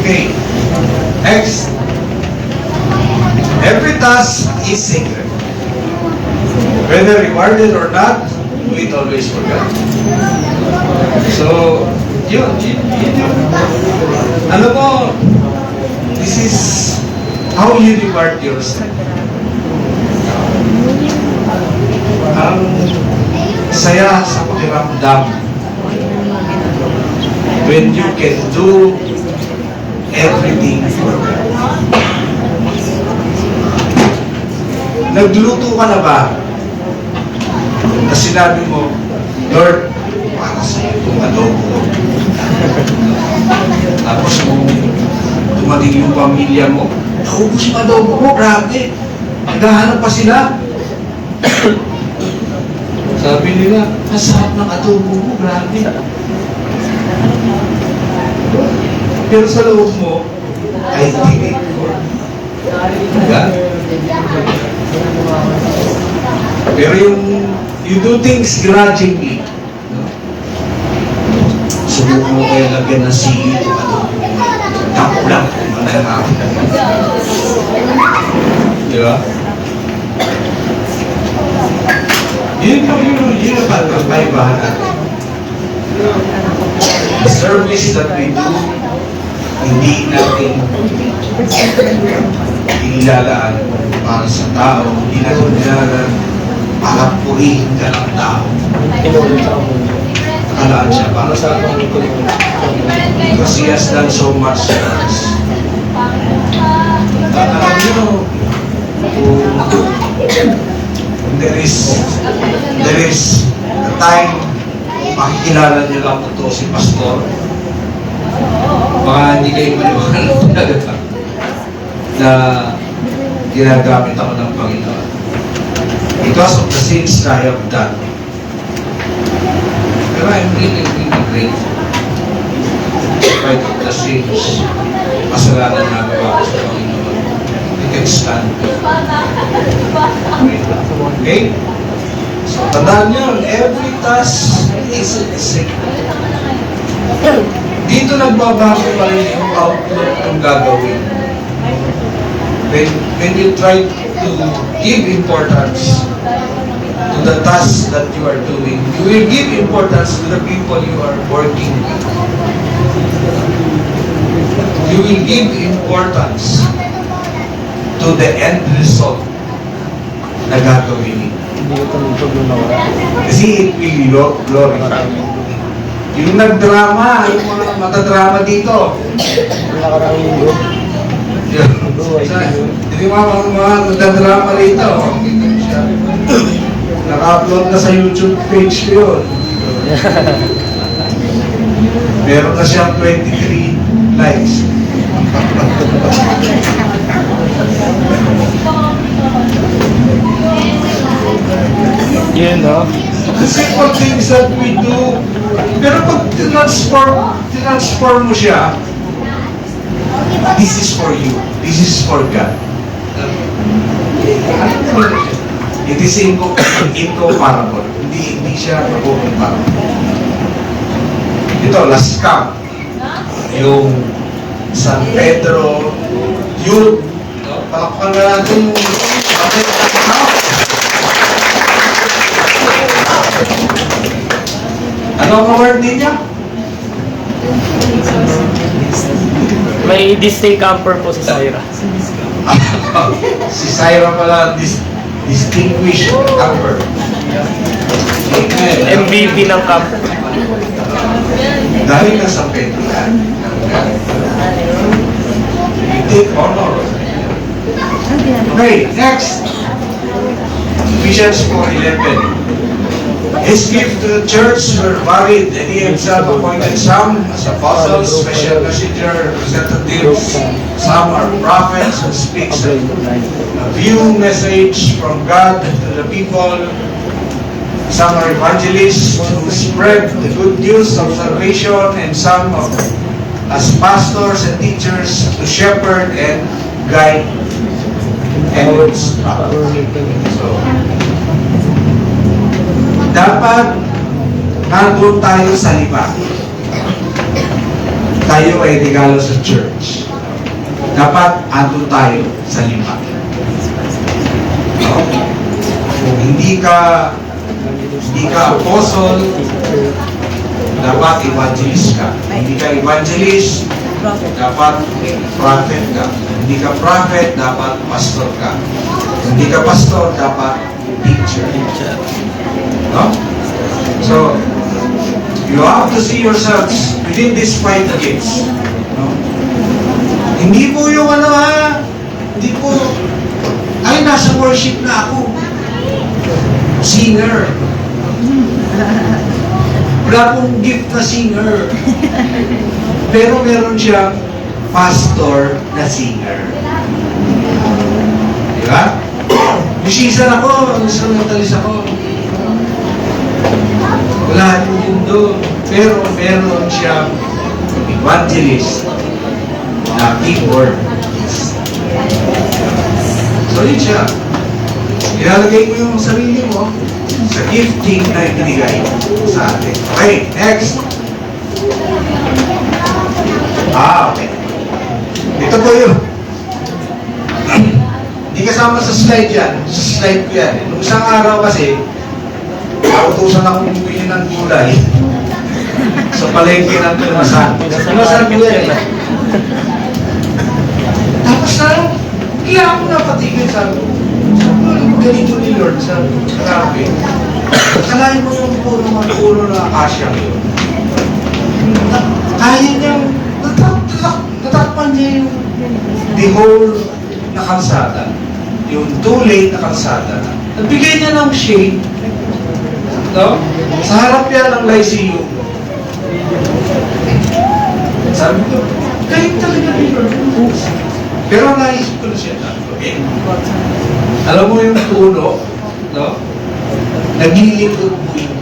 okay. Next. Every task is sacred. Whether rewarded or not, do it always for God. So, yun. Alam mo, this is how you reward yourself. Ang saya sa pakiramdam when you can do everything for God. Nagluto ka na ba? Na sinabi mo, Lord, para sa itong adobo. Tapos kung dumating yung pamilya mo, naubos yung adobo mo, grabe. Naghahanap pa sila. Sabi nila, masarap ng adobo mo, grabe. Pero sa loob mo, I did it for God. Pero you do things grudgingly. No? Subukan mo kayo lagyan ng sili o adobo mo. Takulang kung manarap. Di ba? Yun ang pagkakaibahan natin. The service that we do, hindi natin inilalaan para sa tao, hindi natin inilalaan para purihin ka ng tao. Nakalaan siya para sa tao. Because He has done so much for us. Alam nyo, there is a time makikilala nyo lang ito si Pastor. Baka hindi kayo maniwala talaga na ginagamit ako ng Panginoon. Because of the sins I have done. Pero I'm really, really grateful. Despite of the the sins, kasalanan na nagawa ko sa Panginoon. You can stand. Okay? So, tandaan nyo, every task is a secret. Dito nagbabago pa rin yung outlook ng gagawin. When you try to give importance to the task that you are doing, you will give importance to the people you are working with. You will give importance to the end result na gagawin mo. Hindi ko tumutog nung nawala. Kasi it will glorify. Yung nagdrama, yung mga matadrama dito. Yung nakaraang linggo. Hindi mga nagdrama rito. Naka-upload na sa YouTube page ko yun. Meron na siyang 23 likes. Yun, no? The simple things that we do. Pero pag transform mo siya, this is for you. This is for God. It is incomparable. Hindi siya incomparable. Ito, last camp. Yung San Pedro Youth. Palakpan na natin yung ano ang award ninyo? May distinct camper po si Syra. Si Syra pala, distinguished camper. MVP ng camp. Dahil na sa Pedro yan. Take honor. Okay, next. Ephesians 4:11. His gift to the church were varied, and he himself appointed some as apostles, special messenger, representatives. Some are prophets who speaks a view message from God to the people. Some are evangelists who spread the good news of salvation, and some as pastors and teachers to shepherd and guide and instruct. So, dapat nandun tayo sa lima. Tayo ay regalo sa church. Dapat andun tayo sa lima. Kung hindi ka apostle, dapat evangelist ka. Hindi ka evangelist, dapat prophet ka. Hindi ka prophet, dapat pastor ka. Hindi ka pastor, dapat teacher. No? So, you have to see yourselves within these 5 gifts. No? Hindi po yung hindi po, ay, nasa worship na ako. Singer. Wala pong gift na singer. Pero meron siyang pastor na singer. Di ba? Musician ako, instrumentalist ako. Wala rin yun doon. Pero meron siyang evangelist na keyboard. So yun siya. Ilalagay mo yung sarili mo sa gifting na ibinigay sa atin. Okay, next. Okay. Ito po yun. Hindi kasama sa slide yan. Sa slide ko yan. Nung isang araw kasi, nautusan akong bumili ng gulay sa palengke ng Tunasan. Tunasan ko yan. Tapos na, kaya ako napatigil sa ganito ni Lord sa grabe. Kalahin mo yung puro na akasya yun. Kaya niyang natakpan niya yung the whole na kalsada. Yung 2-lane na kalsada. Nagbigay niya ng shade. No? Sa harap yan ng Lyceum. Sabi ko, kahit talaga ni Lord. Pero naisip ko na siya. Okay? Alam mo yung puno, no? Naglilingkod mo yun.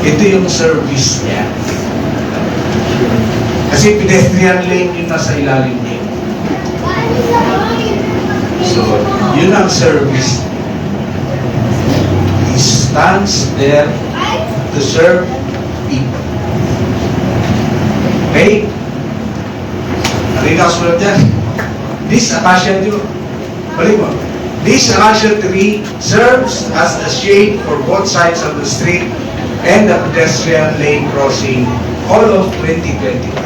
Ito yung service niya. Kasi pedestrian lane yung nasa ilalim niya. So, yun ang service. He stands there to serve people. Okay? Nakita ko sulat dyan. This acacia tree, balik mo. This acacia tree serves as a shade for both sides of the street and the pedestrian lane crossing all of 2025.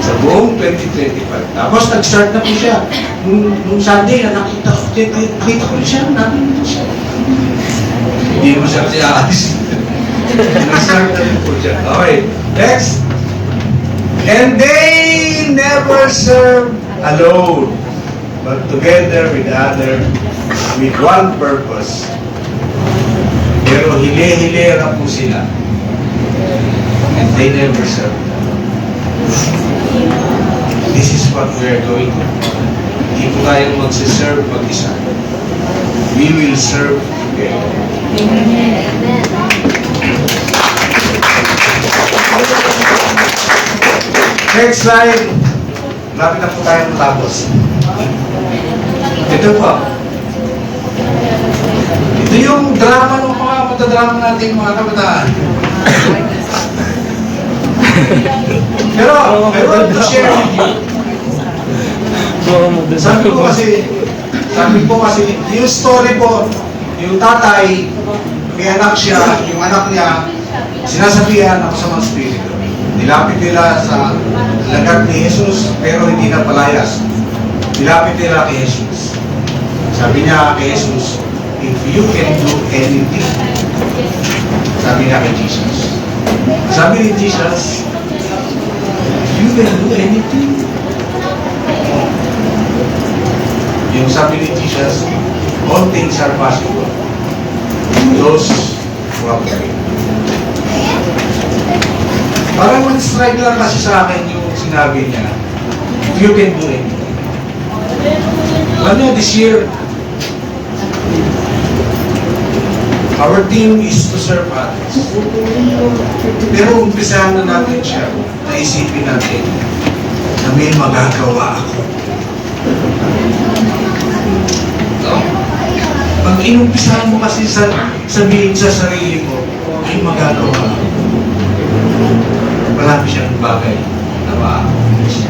Sa buong 2025. Tapos nag-start na po siya. Nung Sunday, nakita ko siya, nakita siya. Hindi mo siya kasi aalis. Nag-start na po siya. Okay, next. And they never serve alone, but together with other, with one purpose. Pero hile-hilera po sila. And they never serve. This is what we are doing. Hindi po tayong magsiserve mag-isa. We will serve together. Next slide. Lapit na po tayo matapos. Ito po. Ito yung drama ng mga matadrama natin mga kabataan. Pero, I want to share with you. Sabi ko kasi, yung story po, yung tatay, may anak siya, yung anak niya, sinasabihan ako sa mga spirito. Nilapit nila sa lagat ni Jesus, pero hindi na palayas. Nilapit nila kay Jesus. Sabi niya kay Jesus, if you can do anything, sabi niya kay Jesus. Sabi ni Jesus, you can do anything. Yung sabi ni Jesus, all things are possible to those who have faith. Parang man-strike lang kasi sa akin yung sinabi niya, if you can do anything. Alam niyo, this year, our team is to serve others. Pero umpisahan na natin siya, naisipin natin na may magagawa ako. No? Pag inumpisahan mo kasi sabihin sa sarili mo, may magagawa ako. Marami siyang bagay na maaakulis.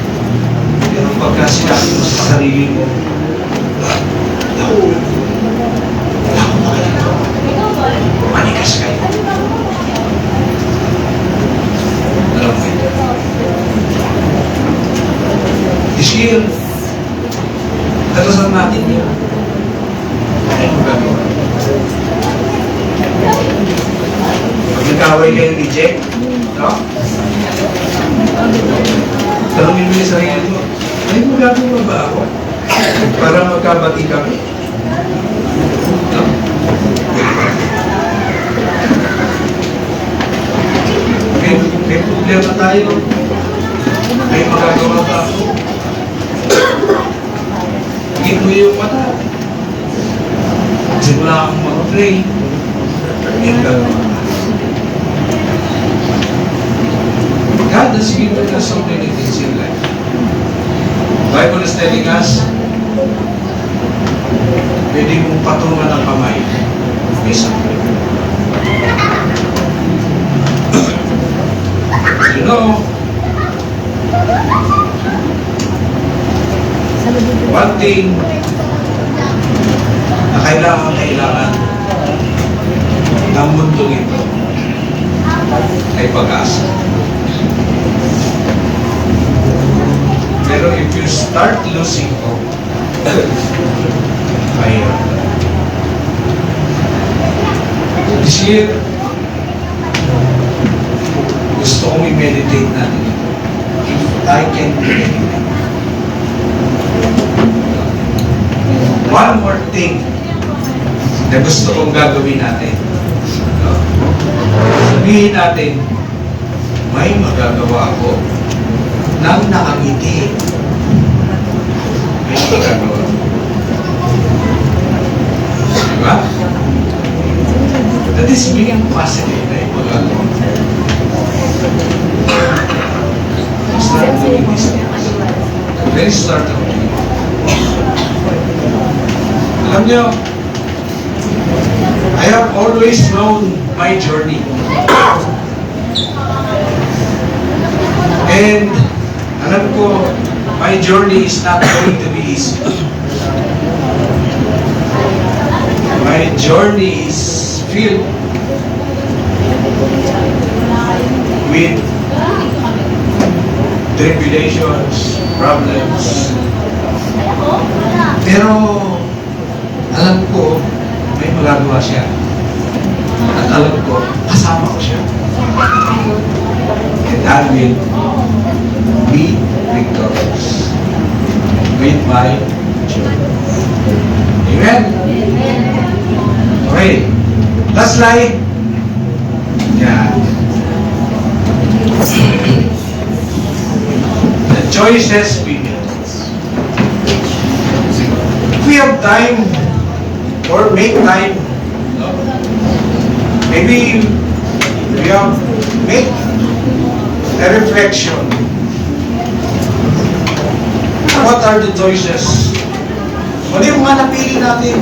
Pero pagka sinabi mo sa sarili mo, ako makagawa. Manigas kayo. Alam mo ito. This year, dalasan natin yun. Ano magagawa? Pag nag-away kayo ni Jack, no? Tanungin mo yung sarili mo, ay magagawa ba ako? Para magkabati kami. No? May problema tayo. Ay magagawa ba ako? Higit mo yung mata. Simula akong mag-pray. Yung gagawa. God has given us so many things in life. Bible is telling us, pwede mong patungan ng kamay, may sakit. You know, one thing na kailangan ng mundong ito ay pag-asa. Pero if you start losing hope, mahirap. This year, gusto kong i-meditate natin ito. If I can do anything. One more thing na gusto kong gagawin natin. Sabihin natin, may magagawa ako nang nakangiti. May magagawa. Diba? That is being positive na yung magagawa. very start of it. Alam niyo, I have always known my journey. And alam ko, my journey is not going to be easy. My journey is filled with tribulations, problems. Pero alam ko, may magagawa siya. At alam ko, kasama ko siya. And I will be victorious with my journey. Amen? Okay. Last slide. Yeah. The choices we make. If we have time or make time, no? Maybe we have make a reflection. What are the choices? Ano yung mga napili natin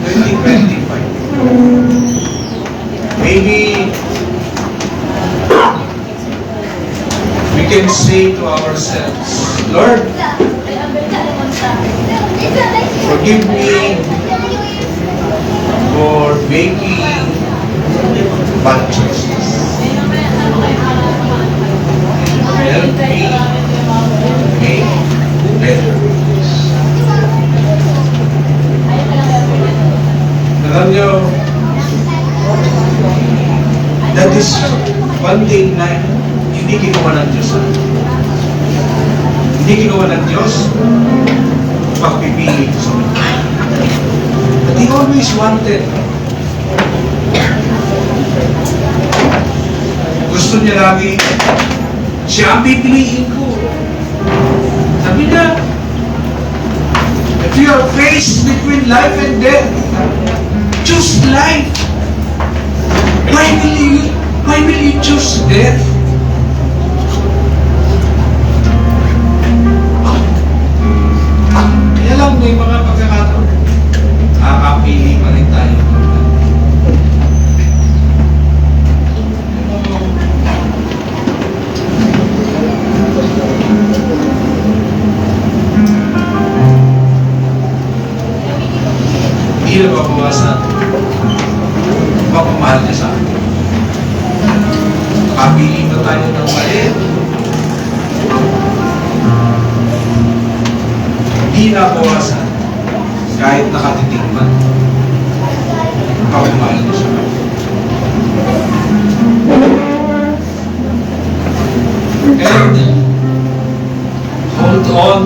2025? Maybe we can say to ourselves, Lord, forgive me for making bad choices. Help me make better choices. Alam niyo, that is one thing na hindi ginawa ng Diyos. Hindi ginawa ng Diyos pagpipili sa mga. But He always wanted. Gusto niya lagi, siya ang pipiliin ko. Sabi niya, if you are faced between life and death, choose life. Why will you choose death? Kaya lang may mga pagkakataon, nakakapili pa rin tayo. Hindi na mabawasan mapamahal niya sa akin. Kapili na tayo ng mali. Hindi na bawasan kahit nakatitigman. Mapamahal niya sa akin. And hold on.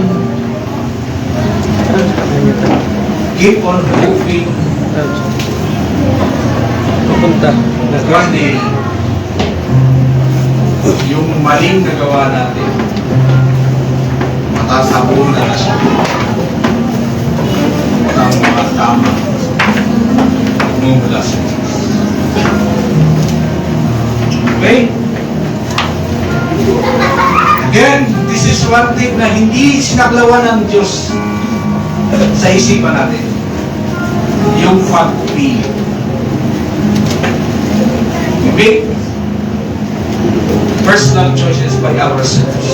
Keep on hoping. Pupunta. One day, yung maling nagawa natin, matatabunan na siya ng mga tama mula sa Diyos. Okay? Again, this is one thing na hindi sinaklawan ng Diyos sa isipan natin. Yung pagpili. We make personal choices by ourselves.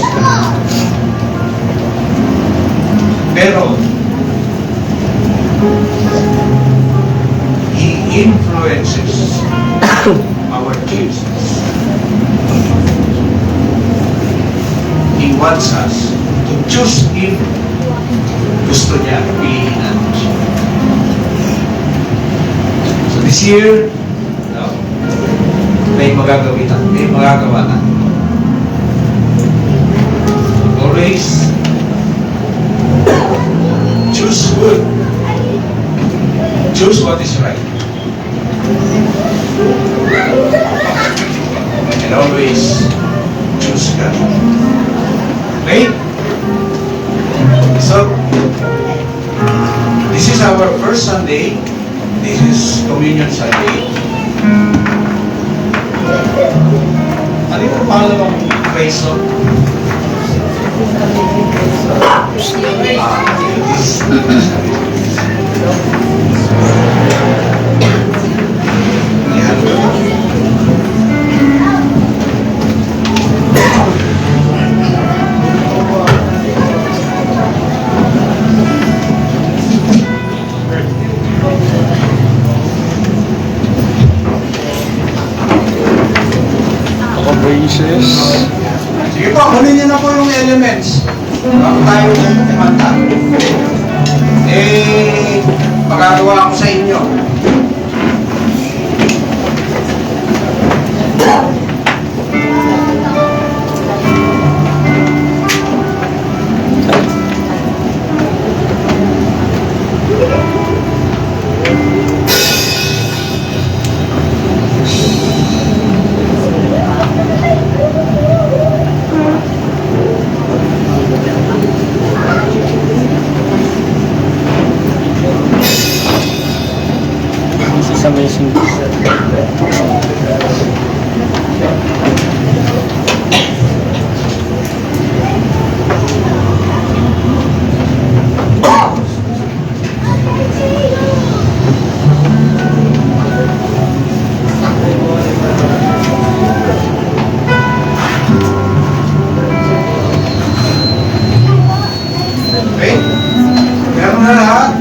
Pero, He influences our choices. He wants us to choose Him. Gusto niya, piliin natin siya. So this year, may magagawa na. Always choose good. Choose what is right. And always choose God. Okay? So, this is our first Sunday. This is Communion Sunday. Ano yung pangalawang praise song? Ako braces. Sige po, kunin niyo na po yung elements. Bago tayo kumanta. Pagkagawa ko sa inyo. This is amazing. Okay? Meron na lahat?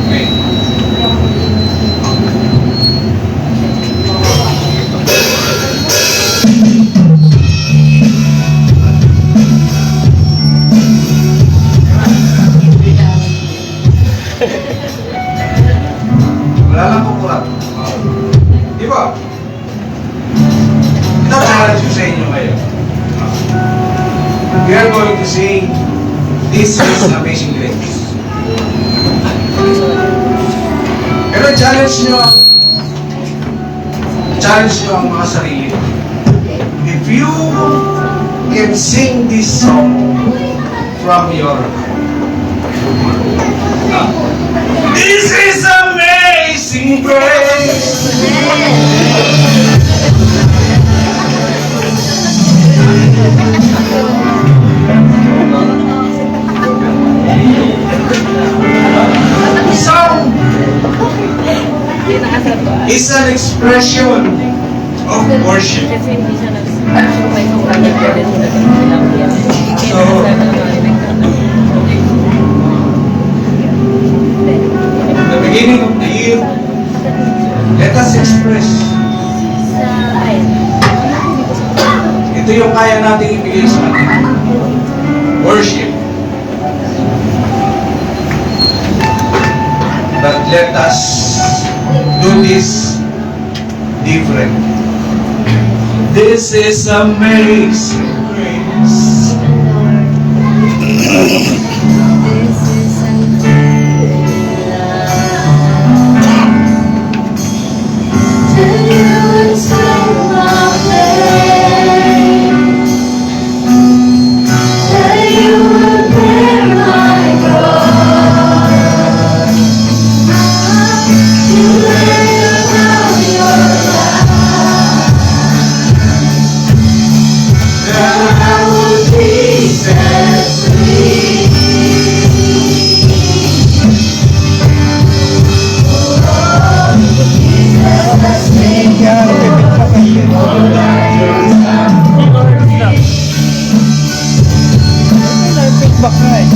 Okay. Wala lang kukulat. Di ba? Ito ang challenge ko sa inyo ngayon. We are going to sing This is Amazing Grace. Pero challenge nyo ang mga sarili. If you can sing this song from your heart. This is amazing grace. Song is an expression of worship. Kasi hindi siya may kumbaga pwede sila So, the beginning of the year, let us express. Ito yung kaya nating ibigay sa atin. Worship. But let us do this different. This is amazing grace. Back na eh.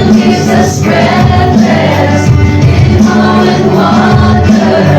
Breathless in awe and wonder.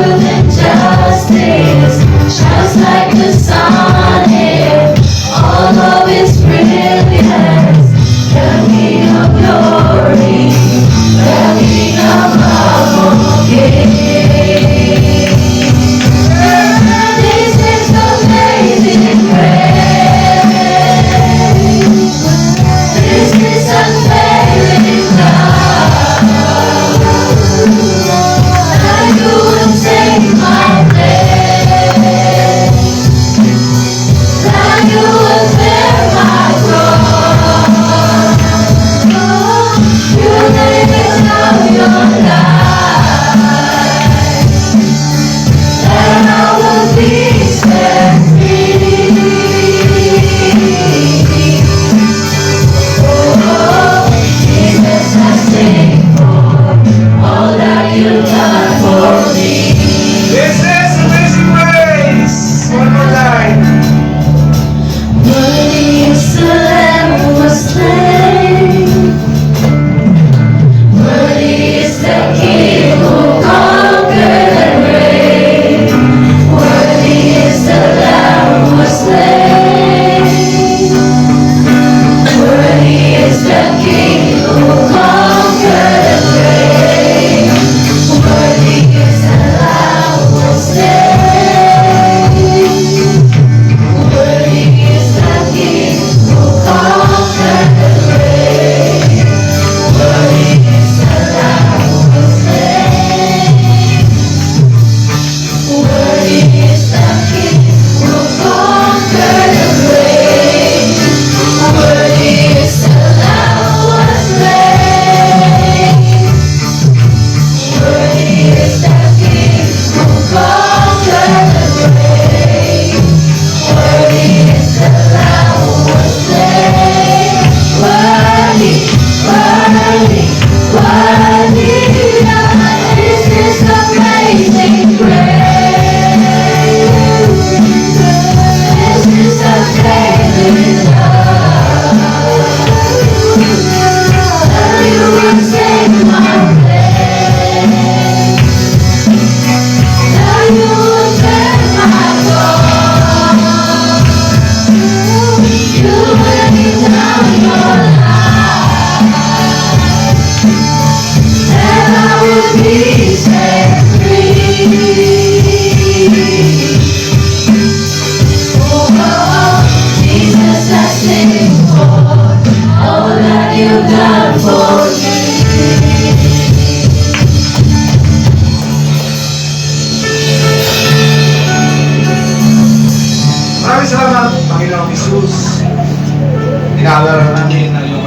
truth and justice shines like the sun in all of its brilliance. The King of glory, the King above all kings. This is amazing grace. This is unfailing love. That you would take my place. That you would bear my cross. You laid down your life, and I will be set free. Oh, Jesus, I sing for all that you've done for me. This is Amazing Grace. One more time. Worthy is the Lamb who was slain. Worthy is the King who conquered and reigned. Worthy is the Lamb who was slain. Worthy is the King who conquered and reigned. Worthy is the Lamb who was slain. Worthy is the King who conquered and reigned. Worthy is the Lamb who was slain. Worthy is the King who conquered and reigned. Worthy is the Lamb who was slain. Worthy is the King who conquered and reigned. Worthy is the Lamb who was slain. Worthy, worthy, worthy. This is amazing grace. This is amazing love. That you would take my place. That you would bear my cross. You laid down your life, and I would be set free. Oh, Jesus, I sing for all that you've done for me. Maraming salamat, Panginoong Jesus. Inaalala namin ang iyong